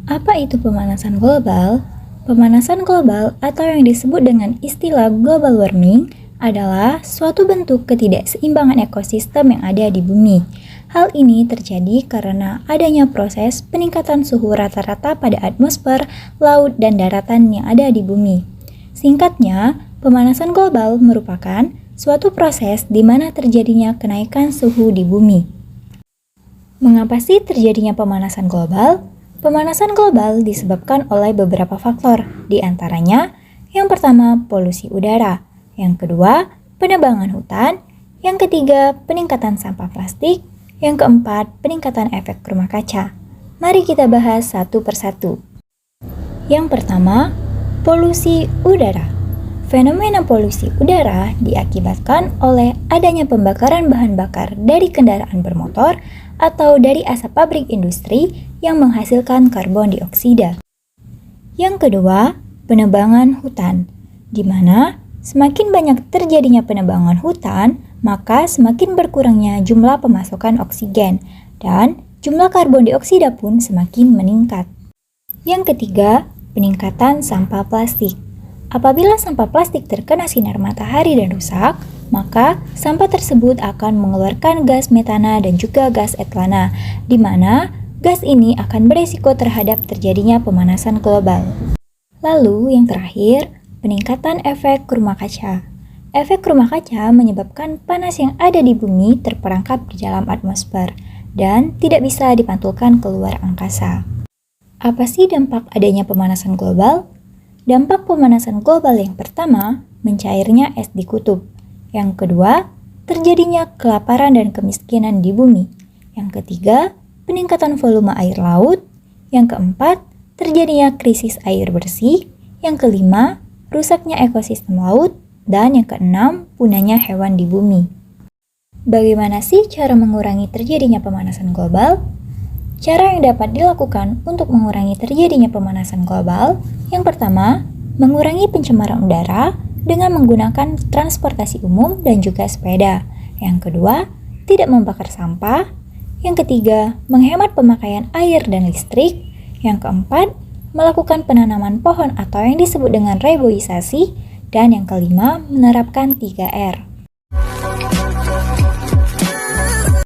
Apa itu pemanasan global? Pemanasan global atau yang disebut dengan istilah global warming adalah suatu bentuk ketidakseimbangan ekosistem yang ada di bumi. Hal ini terjadi karena adanya proses peningkatan suhu rata-rata pada atmosfer, laut, dan daratan yang ada di bumi. Singkatnya, pemanasan global merupakan suatu proses di mana terjadinya kenaikan suhu di bumi. Mengapa sih terjadinya pemanasan global? Pemanasan global disebabkan oleh beberapa faktor, di antaranya yang pertama polusi udara, yang kedua penebangan hutan, yang ketiga peningkatan sampah plastik, yang keempat peningkatan efek rumah kaca. Mari kita bahas satu persatu. Yang pertama, polusi udara. Fenomena polusi udara diakibatkan oleh adanya pembakaran bahan bakar dari kendaraan bermotor atau dari asap pabrik industri yang menghasilkan karbon dioksida. Yang kedua, penebangan hutan, di mana semakin banyak terjadinya penebangan hutan, maka semakin berkurangnya jumlah pemasukan oksigen dan jumlah karbon dioksida pun semakin meningkat. Yang ketiga, peningkatan sampah plastik. Apabila sampah plastik terkena sinar matahari dan rusak, maka sampah tersebut akan mengeluarkan gas metana dan juga gas etlana, di mana gas ini akan beresiko terhadap terjadinya pemanasan global. Lalu yang terakhir, peningkatan efek rumah kaca. Efek rumah kaca menyebabkan panas yang ada di bumi terperangkap di dalam atmosfer dan tidak bisa dipantulkan keluar angkasa. Apa sih dampak adanya pemanasan global? Dampak pemanasan global yang pertama, mencairnya es di kutub. Yang kedua, terjadinya kelaparan dan kemiskinan di bumi. Yang ketiga, peningkatan volume air laut. Yang keempat, terjadinya krisis air bersih. Yang kelima, rusaknya ekosistem laut. Dan yang keenam, punahnya hewan di bumi. Bagaimana sih cara mengurangi terjadinya pemanasan global? Cara yang dapat dilakukan untuk mengurangi terjadinya pemanasan global, yang pertama, mengurangi pencemaran udara dengan menggunakan transportasi umum dan juga sepeda. Yang kedua, tidak membakar sampah. Yang ketiga, menghemat pemakaian air dan listrik. Yang keempat, melakukan penanaman pohon atau yang disebut dengan reboisasi. Dan yang kelima, menerapkan 3R.